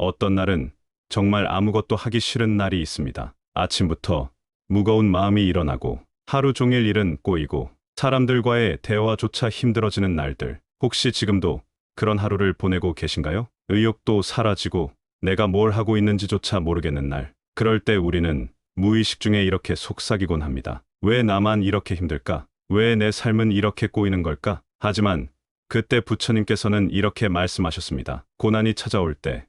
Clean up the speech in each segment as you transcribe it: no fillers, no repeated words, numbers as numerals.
어떤 날은 정말 아무것도 하기 싫은 날이 있습니다. 아침부터 무거운 마음이 일어나고 하루 종일 일은 꼬이고 사람들과의 대화조차 힘들어지는 날들. 혹시 지금도 그런 하루를 보내고 계신가요? 의욕도 사라지고 내가 뭘 하고 있는지조차 모르겠는 날. 그럴 때 우리는 무의식 중에 이렇게 속삭이곤 합니다. 왜 나만 이렇게 힘들까? 왜 내 삶은 이렇게 꼬이는 걸까? 하지만 그때 부처님께서는 이렇게 말씀하셨습니다. 고난이 찾아올 때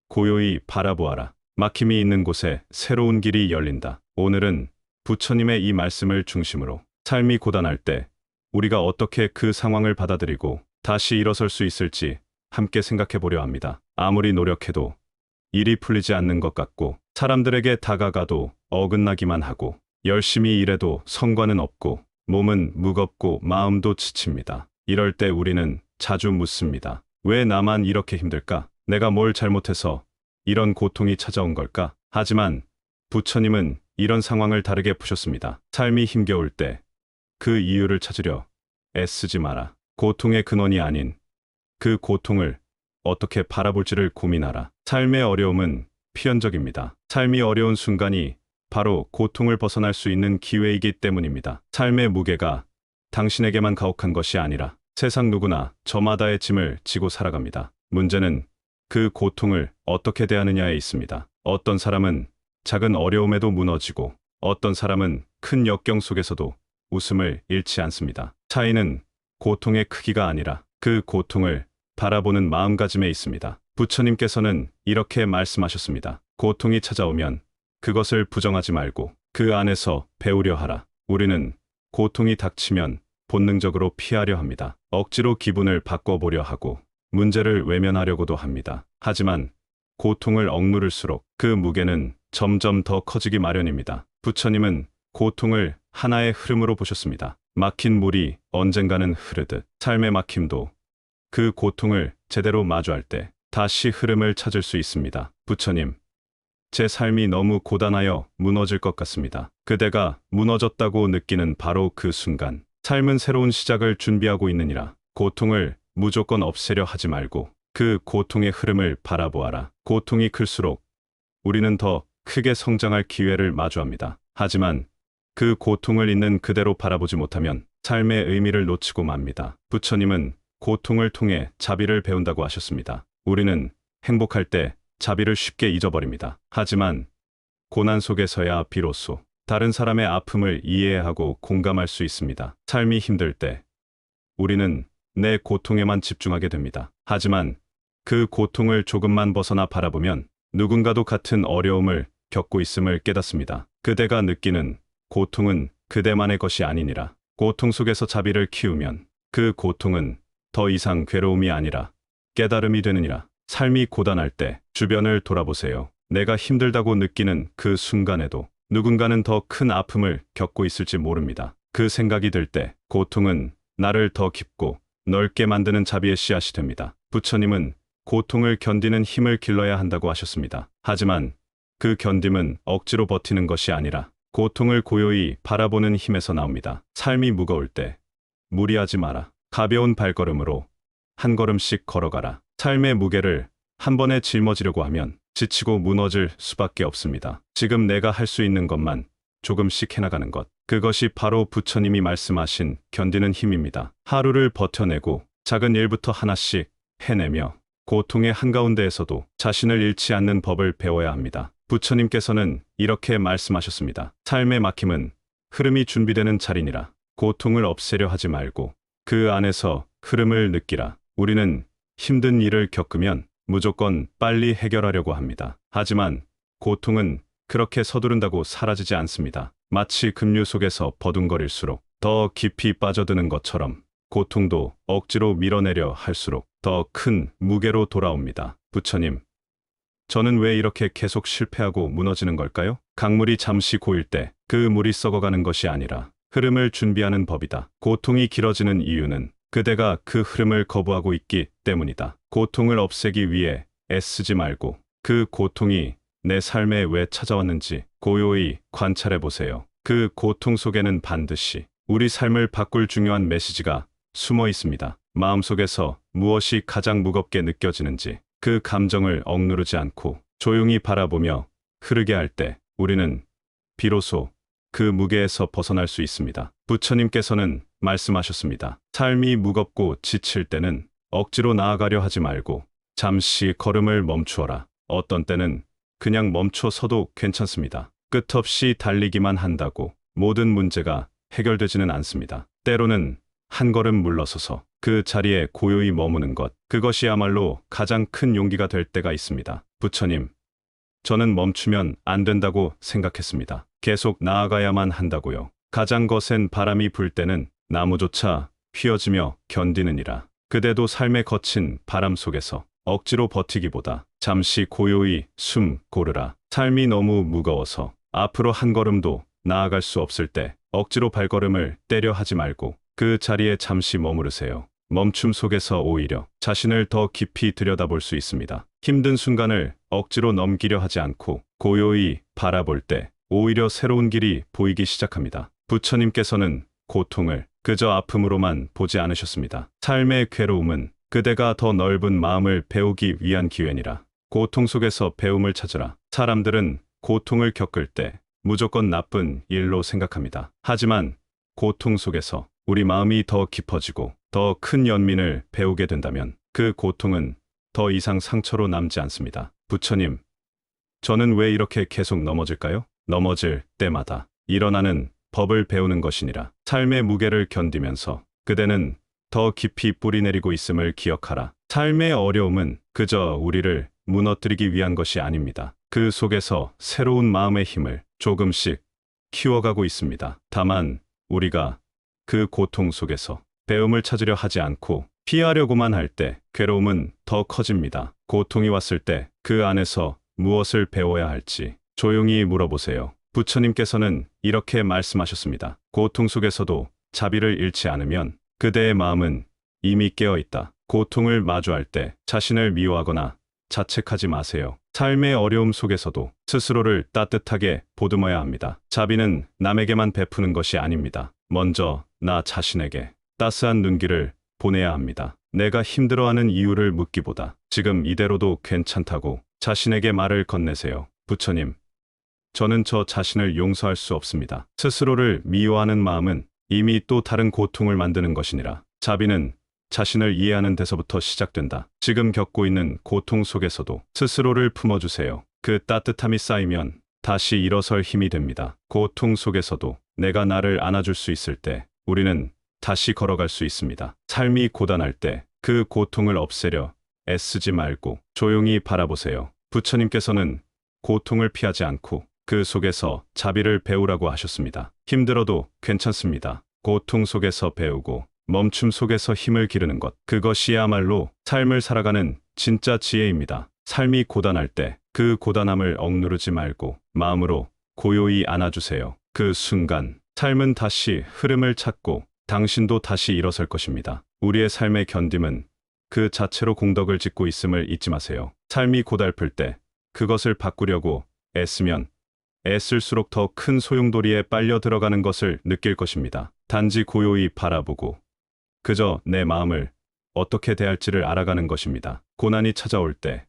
고요히 바라보아라. 막힘이 있는 곳에 새로운 길이 열린다. 오늘은 부처님의 이 말씀을 중심으로 삶이 고단할 때 우리가 어떻게 그 상황을 받아들이고 다시 일어설 수 있을지 함께 생각해 보려 합니다. 아무리 노력해도 일이 풀리지 않는 것 같고 사람들에게 다가가도 어긋나기만 하고 열심히 일해도 성과는 없고 몸은 무겁고 마음도 지칩니다. 이럴 때 우리는 자주 묻습니다. 왜 나만 이렇게 힘들까? 내가 뭘 잘못해서 이런 고통이 찾아온 걸까? 하지만 부처님은 이런 상황을 다르게 푸셨습니다. 삶이 힘겨울 때 그 이유를 찾으려 애쓰지 마라. 고통의 근원이 아닌 그 고통을 어떻게 바라볼지를 고민하라. 삶의 어려움은 필연적입니다. 삶이 어려운 순간이 바로 고통을 벗어날 수 있는 기회이기 때문입니다. 삶의 무게가 당신에게만 가혹한 것이 아니라 세상 누구나 저마다의 짐을 지고 살아갑니다. 문제는 그 고통을 어떻게 대하느냐에 있습니다. 어떤 사람은 작은 어려움에도 무너지고 어떤 사람은 큰 역경 속에서도 웃음을 잃지 않습니다. 차이는 고통의 크기가 아니라 그 고통을 바라보는 마음가짐에 있습니다. 부처님께서는 이렇게 말씀하셨습니다. 고통이 찾아오면 그것을 부정하지 말고 그 안에서 배우려 하라. 우리는 고통이 닥치면 본능적으로 피하려 합니다. 억지로 기분을 바꿔보려 하고 문제를 외면하려고도 합니다. 하지만 고통을 억누를수록 그 무게는 점점 더 커지기 마련입니다. 부처님은 고통을 하나의 흐름으로 보셨습니다. 막힌 물이 언젠가는 흐르듯 삶의 막힘도 그 고통을 제대로 마주할 때 다시 흐름을 찾을 수 있습니다. 부처님, 제 삶이 너무 고단하여 무너질 것 같습니다. 그대가 무너졌다고 느끼는 바로 그 순간, 삶은 새로운 시작을 준비하고 있느니라. 고통을 무조건 없애려 하지 말고 그 고통의 흐름을 바라보아라. 고통이 클수록 우리는 더 크게 성장할 기회를 마주합니다. 하지만 그 고통을 있는 그대로 바라보지 못하면 삶의 의미를 놓치고 맙니다. 부처님은 고통을 통해 자비를 배운다고 하셨습니다. 우리는 행복할 때 자비를 쉽게 잊어버립니다. 하지만 고난 속에서야 비로소 다른 사람의 아픔을 이해하고 공감할 수 있습니다. 삶이 힘들 때 우리는 내 고통에만 집중하게 됩니다. 하지만 그 고통을 조금만 벗어나 바라보면 누군가도 같은 어려움을 겪고 있음을 깨닫습니다. 그대가 느끼는 고통은 그대만의 것이 아니니라. 고통 속에서 자비를 키우면 그 고통은 더 이상 괴로움이 아니라 깨달음이 되느니라. 삶이 고단할 때 주변을 돌아보세요. 내가 힘들다고 느끼는 그 순간에도 누군가는 더 큰 아픔을 겪고 있을지 모릅니다. 그 생각이 들 때 고통은 나를 더 깊고 넓게 만드는 자비의 씨앗이 됩니다. 부처님은 고통을 견디는 힘을 길러야 한다고 하셨습니다. 하지만 그 견딤은 억지로 버티는 것이 아니라 고통을 고요히 바라보는 힘에서 나옵니다. 삶이 무거울 때 무리하지 마라. 가벼운 발걸음으로 한 걸음씩 걸어가라. 삶의 무게를 한 번에 짊어지려고 하면 지치고 무너질 수밖에 없습니다. 지금 내가 할 수 있는 것만 조금씩 해나가는 것. 그것이 바로 부처님이 말씀하신 견디는 힘입니다. 하루를 버텨내고 작은 일부터 하나씩 해내며 고통의 한가운데에서도 자신을 잃지 않는 법을 배워야 합니다. 부처님께서는 이렇게 말씀하셨습니다. 삶의 막힘은 흐름이 준비되는 자리니라. 고통을 없애려 하지 말고 그 안에서 흐름을 느끼라. 우리는 힘든 일을 겪으면 무조건 빨리 해결하려고 합니다. 하지만 고통은 그렇게 서두른다고 사라지지 않습니다. 마치 급류 속에서 버둥거릴수록 더 깊이 빠져드는 것처럼 고통도 억지로 밀어내려 할수록 더 큰 무게로 돌아옵니다. 부처님, 저는 왜 이렇게 계속 실패하고 무너지는 걸까요? 강물이 잠시 고일 때 그 물이 썩어가는 것이 아니라 흐름을 준비하는 법이다. 고통이 길어지는 이유는 그대가 그 흐름을 거부하고 있기 때문이다. 고통을 없애기 위해 애쓰지 말고 그 고통이 내 삶에 왜 찾아왔는지 고요히 관찰해 보세요. 그 고통 속에는 반드시 우리 삶을 바꿀 중요한 메시지가 숨어 있습니다. 마음속에서 무엇이 가장 무겁게 느껴지는지, 그 감정을 억누르지 않고 조용히 바라보며 흐르게 할 때 우리는 비로소 그 무게에서 벗어날 수 있습니다. 부처님께서는 말씀하셨습니다. 삶이 무겁고 지칠 때는 억지로 나아가려 하지 말고 잠시 걸음을 멈추어라. 어떤 때는 그냥 멈춰서도 괜찮습니다. 끝없이 달리기만 한다고 모든 문제가 해결되지는 않습니다. 때로는 한 걸음 물러서서 그 자리에 고요히 머무는 것, 그것이야말로 가장 큰 용기가 될 때가 있습니다. 부처님, 저는 멈추면 안 된다고 생각했습니다. 계속 나아가야만 한다고요. 가장 거센 바람이 불 때는 나무조차 휘어지며 견디느니라. 그대도 삶의 거친 바람 속에서 억지로 버티기보다 잠시 고요히 숨 고르라. 삶이 너무 무거워서 앞으로 한 걸음도 나아갈 수 없을 때 억지로 발걸음을 떼려 하지 말고 그 자리에 잠시 머무르세요. 멈춤 속에서 오히려 자신을 더 깊이 들여다볼 수 있습니다. 힘든 순간을 억지로 넘기려 하지 않고 고요히 바라볼 때 오히려 새로운 길이 보이기 시작합니다. 부처님께서는 고통을 그저 아픔으로만 보지 않으셨습니다. 삶의 괴로움은 그대가 더 넓은 마음을 배우기 위한 기회니라. 고통 속에서 배움을 찾으라. 사람들은 고통을 겪을 때 무조건 나쁜 일로 생각합니다. 하지만 고통 속에서 우리 마음이 더 깊어지고 더 큰 연민을 배우게 된다면 그 고통은 더 이상 상처로 남지 않습니다. 부처님, 저는 왜 이렇게 계속 넘어질까요? 넘어질 때마다 일어나는 법을 배우는 것이니라. 삶의 무게를 견디면서 그대는 더 깊이 뿌리내리고 있음을 기억하라. 삶의 어려움은 그저 우리를 무너뜨리기 위한 것이 아닙니다. 그 속에서 새로운 마음의 힘을 조금씩 키워가고 있습니다. 다만 우리가 그 고통 속에서 배움을 찾으려 하지 않고 피하려고만 할 때 괴로움은 더 커집니다. 고통이 왔을 때 그 안에서 무엇을 배워야 할지 조용히 물어보세요. 부처님께서는 이렇게 말씀하셨습니다. 고통 속에서도 자비를 잃지 않으면 그대의 마음은 이미 깨어 있다. 고통을 마주할 때 자신을 미워하거나 자책하지 마세요. 삶의 어려움 속에서도 스스로를 따뜻하게 보듬어야 합니다. 자비는 남에게만 베푸는 것이 아닙니다. 먼저 나 자신에게 따스한 눈길을 보내야 합니다. 내가 힘들어하는 이유를 묻기보다 지금 이대로도 괜찮다고 자신에게 말을 건네세요. 부처님, 저는 저 자신을 용서할 수 없습니다. 스스로를 미워하는 마음은 이미 또 다른 고통을 만드는 것이니라. 자비는 자신을 이해하는 데서부터 시작된다. 지금 겪고 있는 고통 속에서도 스스로를 품어주세요. 그 따뜻함이 쌓이면 다시 일어설 힘이 됩니다. 고통 속에서도 내가 나를 안아줄 수 있을 때 우리는 다시 걸어갈 수 있습니다. 삶이 고단할 때 그 고통을 없애려 애쓰지 말고 조용히 바라보세요. 부처님께서는 고통을 피하지 않고 그 속에서 자비를 배우라고 하셨습니다. 힘들어도 괜찮습니다. 고통 속에서 배우고 멈춤 속에서 힘을 기르는 것, 그것이야말로 삶을 살아가는 진짜 지혜입니다. 삶이 고단할 때 그 고단함을 억누르지 말고 마음으로 고요히 안아주세요. 그 순간 삶은 다시 흐름을 찾고 당신도 다시 일어설 것입니다. 우리의 삶의 견딤은 그 자체로 공덕을 짓고 있음을 잊지 마세요. 삶이 고달플 때 그것을 바꾸려고 애쓰면 애쓸수록 더 큰 소용돌이에 빨려 들어가는 것을 느낄 것입니다. 단지 고요히 바라보고 그저 내 마음을 어떻게 대할지를 알아가는 것입니다. 고난이 찾아올 때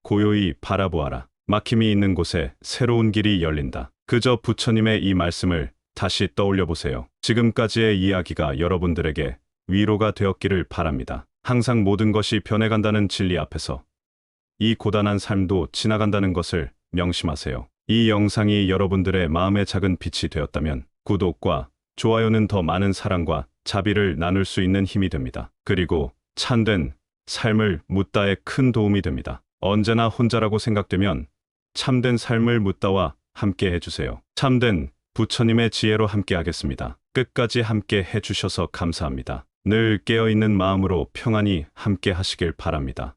고요히 바라보아라. 막힘이 있는 곳에 새로운 길이 열린다. 그저 부처님의 이 말씀을 다시 떠올려 보세요. 지금까지의 이야기가 여러분들에게 위로가 되었기를 바랍니다. 항상 모든 것이 변해간다는 진리 앞에서 이 고단한 삶도 지나간다는 것을 명심하세요. 이 영상이 여러분들의 마음의 작은 빛이 되었다면 구독과 좋아요는 더 많은 사랑과 자비를 나눌 수 있는 힘이 됩니다. 그리고 참된 삶을 묻다에 큰 도움이 됩니다. 언제나 혼자라고 생각되면 참된 삶을 묻다와 함께 해주세요. 참된 부처님의 지혜로 함께 하겠습니다. 끝까지 함께 해주셔서 감사합니다. 늘 깨어있는 마음으로 평안히 함께 하시길 바랍니다.